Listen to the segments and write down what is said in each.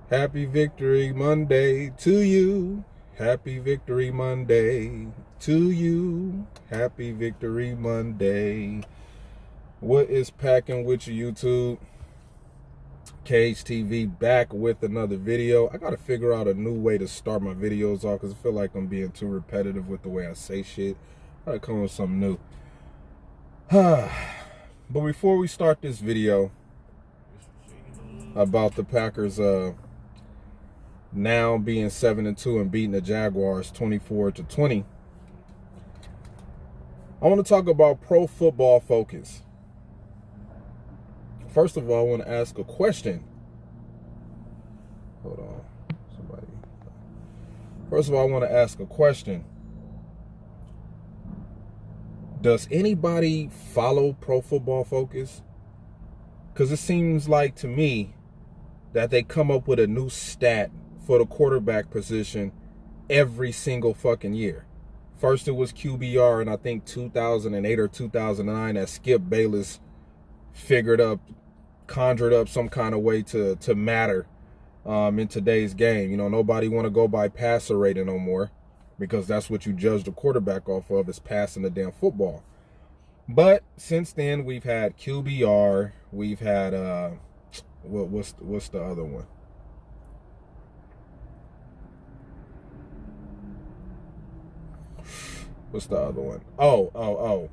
Happy Victory Monday to you. Happy Victory Monday to you. Happy Victory Monday. What is packing with you, YouTube? Cage TV back with another video. I gotta figure out a new way to start my videos off because I feel like I'm being too repetitive with the way I say shit. I gotta come with something new. But before we start this video about the Packers now being 7-2 and beating the Jaguars 24-20, I want to talk about Pro Football Focus. First of all, I want to ask a question. Hold on, somebody. First of all, I want to ask a question. Does anybody follow Pro Football Focus? Because it seems like to me that they come up with a new stat for the quarterback position every single fucking year. First it was QBR in I think 2008 or 2009 that Skip Bayless conjured up some kind of way to matter in today's game. You know, nobody want to go by passer rating no more because that's what you judge the quarterback off of, is passing the damn football. But since then we've had QBR, we've had what's the other one? What's the other one? Oh.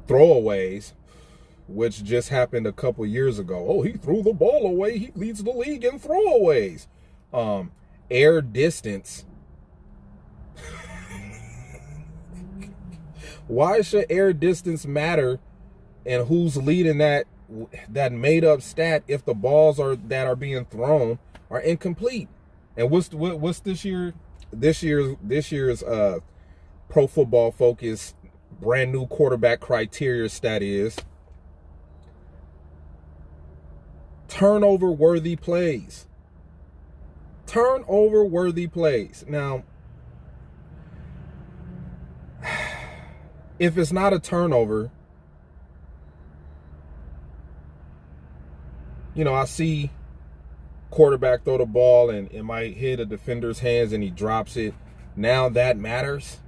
Throwaways, which just happened a couple years ago. Oh, he threw the ball away. He leads the league in throwaways. Air distance. Why should air distance matter and who's leading that made up stat if the balls that are being thrown are incomplete? And what's this year's Pro Football Focus brand new quarterback criteria stat is turnover worthy plays. Turnover worthy plays. Now, if it's not a turnover, you know, I see quarterback throw the ball and it might hit a defender's hands and he drops it. Now that matters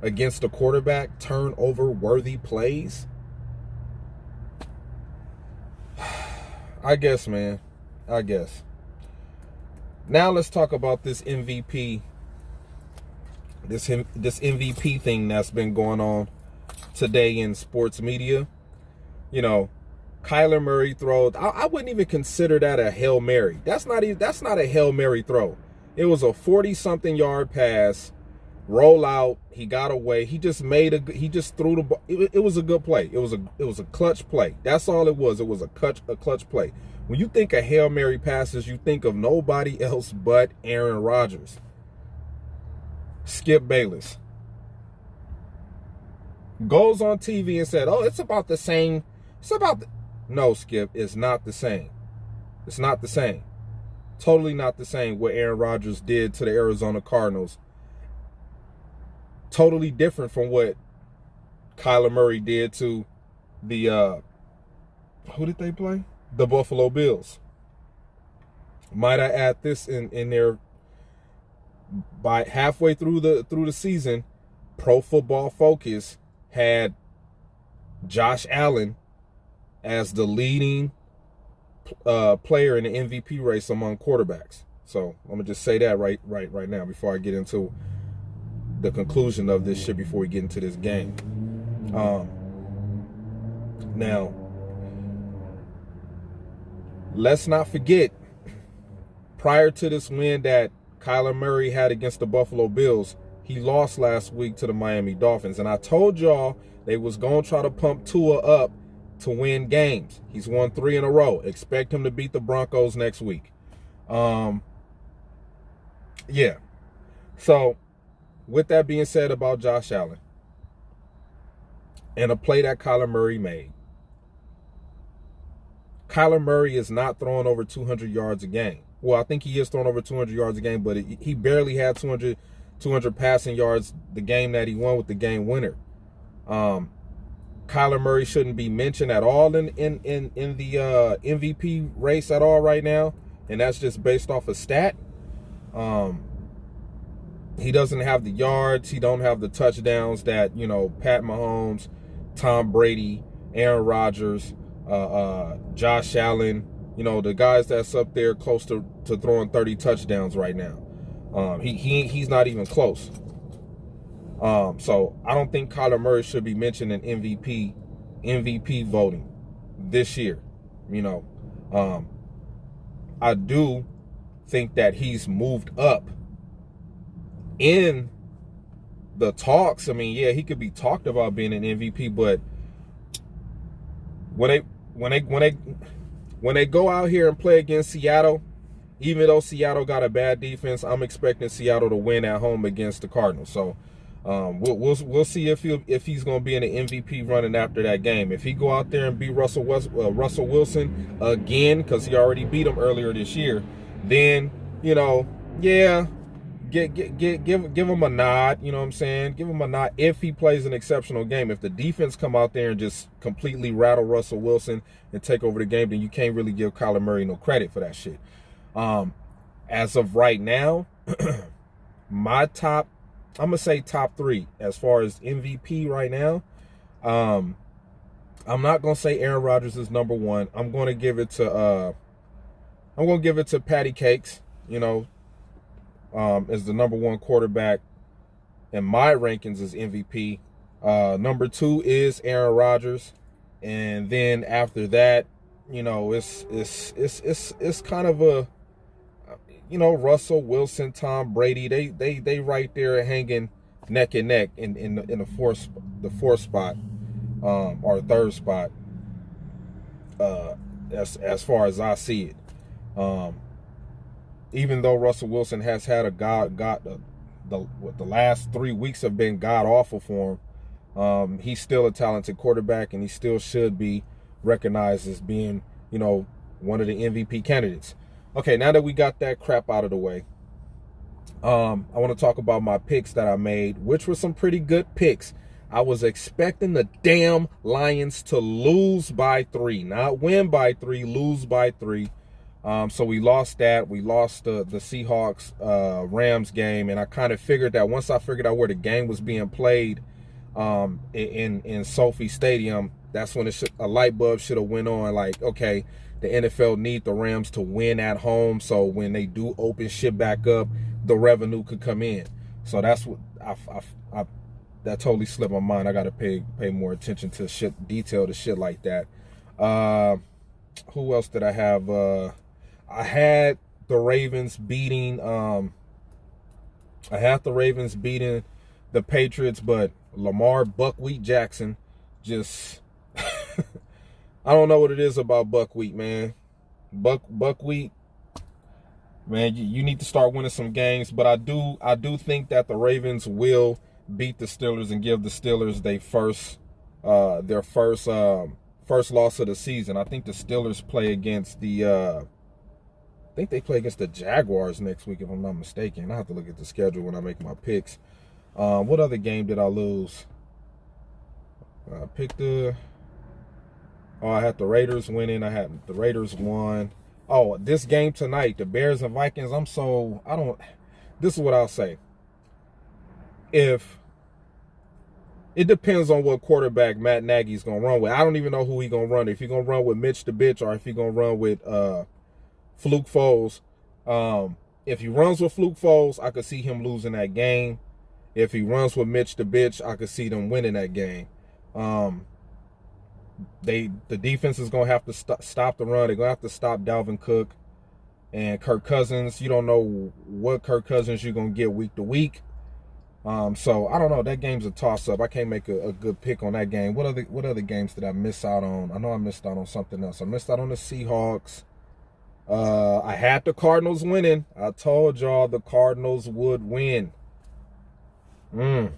against the quarterback. Turnover worthy plays. I guess, man. I guess. Now let's talk about this MVP. This MVP thing that's been going on today in sports media. You know, Kyler Murray throws. I wouldn't even consider that a Hail Mary. That's not a Hail Mary throw. It was a 40-something yard pass, roll out. He got away. He just threw the ball. It was a good play. It was a clutch play. That's all it was. It was a clutch play. When you think of Hail Mary passes, you think of nobody else but Aaron Rodgers. Skip Bayless goes on TV and said, "Oh, it's about the same. No, Skip, it's not the same. It's not the same. Totally not the same what Aaron Rodgers did to the Arizona Cardinals. Totally different from what Kyler Murray did to the who did they play? The Buffalo Bills. Might I add this in there? By halfway through the season, Pro Football Focus had Josh Allen as the leading player in the MVP race among quarterbacks. So I'm gonna just say that right now before I get into the conclusion of this shit, before we get into this game. Now, let's not forget, prior to this win that Kyler Murray had against the Buffalo Bills, he lost last week to the Miami Dolphins. And I told y'all they was going to try to pump Tua up to win games. He's won 3 in a row. Expect him to beat the Broncos next week. Yeah. So, with that being said about Josh Allen and a play that Kyler Murray made, Kyler Murray is not throwing over 200 yards a game. Well, I think he is throwing over 200 yards a game, but he barely had 200 passing yards the game that he won with the game winner. Kyler Murray shouldn't be mentioned at all in the MVP race at all right now. and that's just based off a stat. He doesn't have the yards. He don't have the touchdowns that, you know, Pat Mahomes, Tom Brady, Aaron Rodgers, Josh Allen, you know, the guys that's up there close to throwing 30 touchdowns right now. He's not even close. So I don't think Kyler Murray should be mentioned in MVP voting this year. You know, I do think that he's moved up in the talks. I mean, yeah, he could be talked about being an MVP, but when they go out here and play against Seattle, even though Seattle got a bad defense, I'm expecting Seattle to win at home against the Cardinals. So we'll see if he's going to be in an MVP running after that game. If he go out there and beat Russell Wilson again, because he already beat him earlier this year, then, you know, yeah, give him a nod. You know what I'm saying? Give him a nod if he plays an exceptional game. If the defense come out there and just completely rattle Russell Wilson and take over the game, then you can't really give Kyler Murray no credit for that shit. As of right now, my top, I'm gonna say top 3 as far as MVP right now. I'm not gonna say Aaron Rodgers is number 1. I'm gonna give it to Patty Cakes, you know, as the number 1 quarterback in my rankings as MVP. Number 2 is Aaron Rodgers, and then after that, you know, it's kind of a, you know, Russell Wilson, Tom Brady. They right there hanging neck and neck in the fourth spot, or third spot, as far as I see it. Even though Russell Wilson has had the last 3 weeks have been god awful for him, he's still a talented quarterback, and he still should be recognized as being, you know, one of the MVP candidates. Okay, now that we got that crap out of the way, I want to talk about my picks that I made, which were some pretty good picks. I was expecting the damn Lions to lose by 3, not win by 3, lose by 3. So we lost that. We lost the Seahawks Rams game, and I kind of figured that once I figured out where the game was being played in Sophie Stadium, that's when a light bulb should have went on. Like, okay, the NFL need the Rams to win at home, so when they do open shit back up, the revenue could come in. So that's what I that totally slipped my mind. I got to pay more attention to detail to shit like that. Who else did I have? I had the Ravens beating the Patriots, but Lamar Buckwheat Jackson just I don't know what it is about Buckwheat, man. Buckwheat, man, you need to start winning some games. But I do think that the Ravens will beat the Steelers and give the Steelers their first loss of the season. I think the Steelers play against the Jaguars next week, if I'm not mistaken. I have to look at the schedule when I make my picks. What other game did I lose? I had the Raiders winning. I had the Raiders won. Oh, this game tonight, the Bears and Vikings. This is what I'll say. It depends on what quarterback Matt Nagy's going to run with. I don't even know who he's going to run. If he's going to run with Mitch the Bitch, or if he's going to run with Fluke Foles. If he runs with Fluke Foles, I could see him losing that game. If he runs with Mitch the Bitch, I could see them winning that game. The defense is going to have to stop the run. They're going to have to stop Dalvin Cook and Kirk Cousins. You don't know what Kirk Cousins you're going to get week to week. So I don't know. That game's a toss-up. I can't make a good pick on that game. What other games did I miss out on? I know I missed out on something else. I missed out on the Seahawks. I had the Cardinals winning. I told y'all the Cardinals would win. I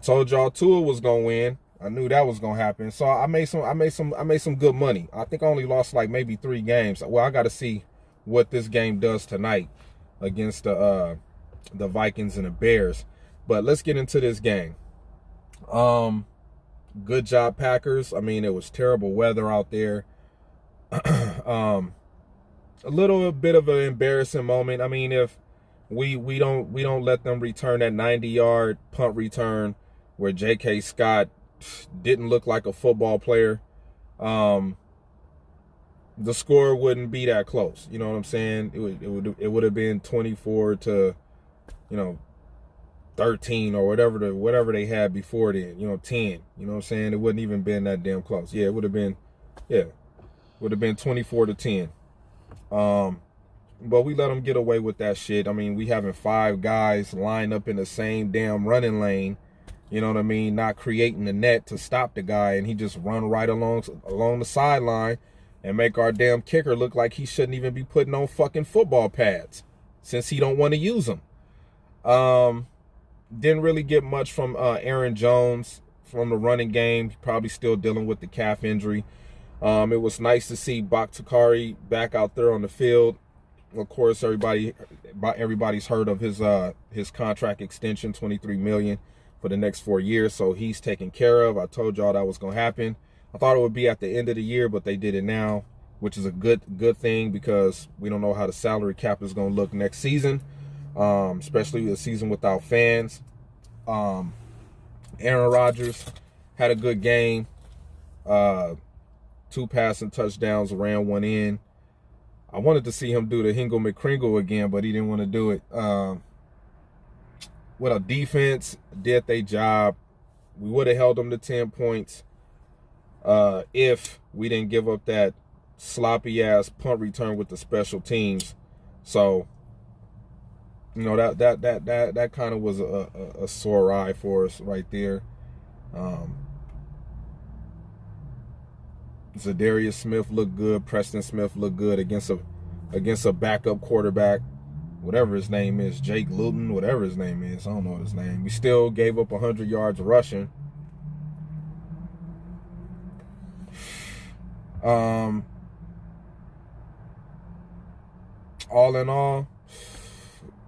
told y'all Tua was gonna win. I knew that was gonna happen. So I made some good money. I think I only lost like maybe 3 games. Well, I got to see what this game does tonight against the Vikings and the Bears. But let's get into this game. Good job, Packers. I mean, it was terrible weather out there. A little bit of an embarrassing moment. I mean, if we don't let them return that 90-yard punt return where J.K. Scott didn't look like a football player, the score wouldn't be that close. You know what I'm saying? It would have been 24 to 13 or whatever they had before then. 10. You know what I'm saying? It wouldn't even been that damn close. Yeah, it would have been 24 to 10. But we let them get away with that shit. I mean, we having 5 guys lined up in the same damn running lane, you know what I mean, not creating the net to stop the guy, and he just run right along the sideline and make our damn kicker look like he shouldn't even be putting on fucking football pads since he don't want to use them. Didn't really get much from Aaron Jones from the running game. Probably still dealing with the calf injury. It was nice to see Bakhtiari back out there on the field. Of course, everybody's heard of his contract extension, $23 million for the next 4 years. So he's taken care of. I told y'all that was gonna happen. I thought it would be at the end of the year, but they did it now, which is a good thing because we don't know how the salary cap is gonna look next season, especially a season without fans. Aaron Rodgers had a good game. 2 passing touchdowns, ran 1 in. I wanted to see him do the Hingle McCringle again, but he didn't want to do it. With a defense, did their job. We would have held them to 10 points if we didn't give up that sloppy-ass punt return with the special teams. So, that kind of was a sore eye for us right there. Zadarius Smith looked good. Preston Smith looked good against a backup quarterback, whatever his name is, Jake Luton, whatever his name is. I don't know his name. We still gave up 100 yards rushing. All in all,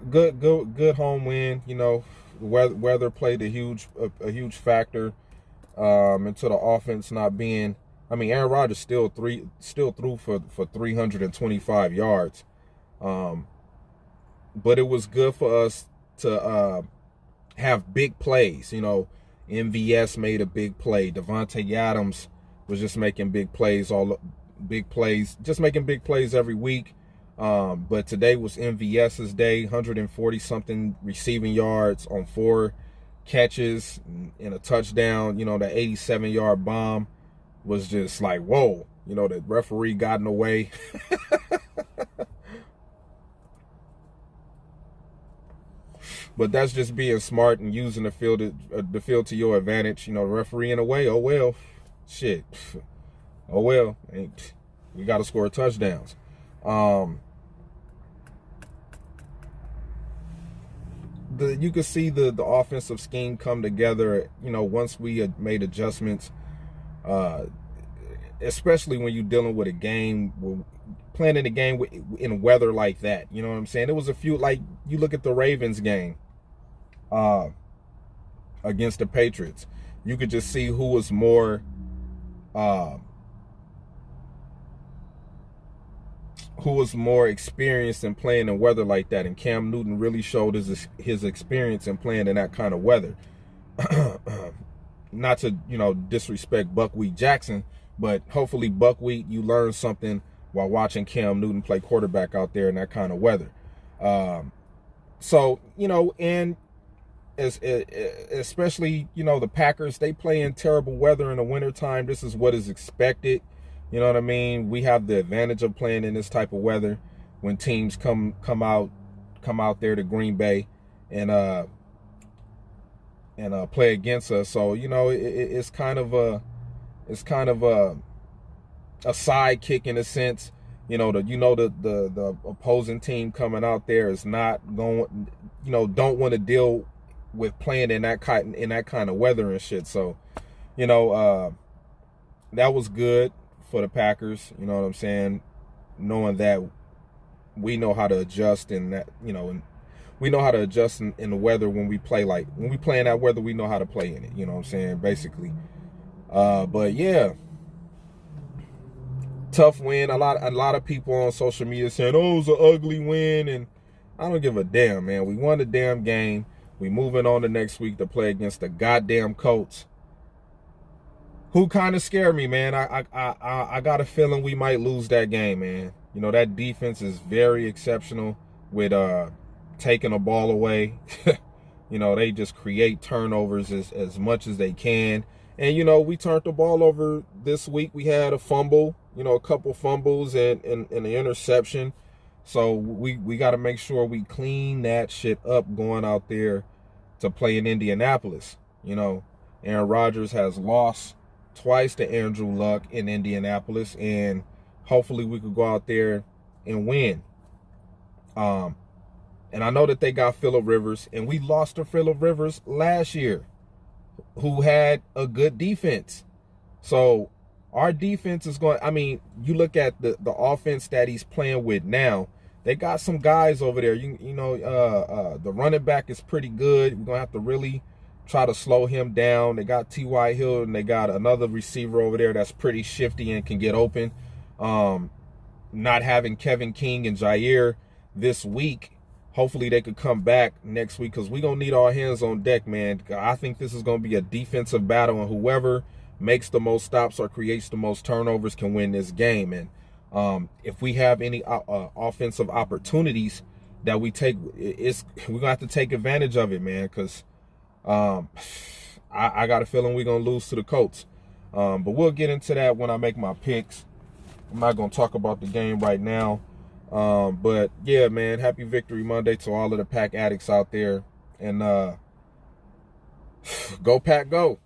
good home win. Weather played a huge factor into the offense not being. I mean, Aaron Rodgers still threw for 325 yards. But it was good for us to have big plays. MVS made a big play. Devontae Adams was just making big plays, just making big plays every week. But today was MVS's day, 140-something receiving yards on 4 catches and a touchdown. The 87-yard bomb was just like, whoa, the referee got in the way. But that's just being smart and using the field to your advantage. The referee in the way, oh well, shit. Oh well, we got to score touchdowns. You could see the offensive scheme come together, once we had made adjustments. Especially when you're dealing with a game, planning a game in weather like that. You know what I'm saying? It was a few, like, you look at the Ravens game against the Patriots. You could just see who was more experienced in playing in weather like that. And Cam Newton really showed his experience in playing in that kind of weather. Not to, disrespect Buckwheat Jackson, but hopefully Buckwheat, you learn something while watching Cam Newton play quarterback out there in that kind of weather. So, and especially, the Packers, they play in terrible weather in the wintertime. This is what is expected. You know what I mean? We have the advantage of playing in this type of weather when teams come out there to Green Bay and play against us. So, it's kind of a sidekick in a sense. The opposing team coming out there is not going, don't want to deal with playing in that kind of weather and shit. So, that was good for the Packers. You know what I'm saying? Knowing that we know how to adjust in that, and we know how to adjust in the weather when we play in that weather, we know how to play in it. You know what I'm saying? Basically. But yeah, tough win. A lot of people on social media saying, "Oh, it was an ugly win," and I don't give a damn, man. We won the damn game. We moving on to next week to play against the goddamn Colts, who kind of scare me, man. I got a feeling we might lose that game, man. You know, that defense is very exceptional with taking a ball away. You know, they just create turnovers as much as they can. And, you know, we turned the ball over this week. We had a fumble, you know, a couple fumbles and an interception. So we got to make sure we clean that shit up going out there to play in Indianapolis. You know, Aaron Rodgers has lost twice to Andrew Luck in Indianapolis, and hopefully we could go out there and win. And I know that they got Phillip Rivers, and we lost to Phillip Rivers last year, who had a good defense. So our defense is going, I mean, you look at the offense that he's playing with now, they got some guys over there. You know, the running back is pretty good. We're going to have to really try to slow him down. They got T.Y. Hill, and they got another receiver over there that's pretty shifty and can get open. Not having Kevin King and Jair this week, hopefully they could come back next week, because we're going to need all hands on deck, man. I think this is going to be a defensive battle, and whoever makes the most stops or creates the most turnovers can win this game. And if we have any offensive opportunities that we take, we're going to have to take advantage of it, man, because I got a feeling we're going to lose to the Colts. But we'll get into that when I make my picks. I'm not going to talk about the game right now. But yeah, man, happy Victory Monday to all of the Pack addicts out there. And go Pack, go.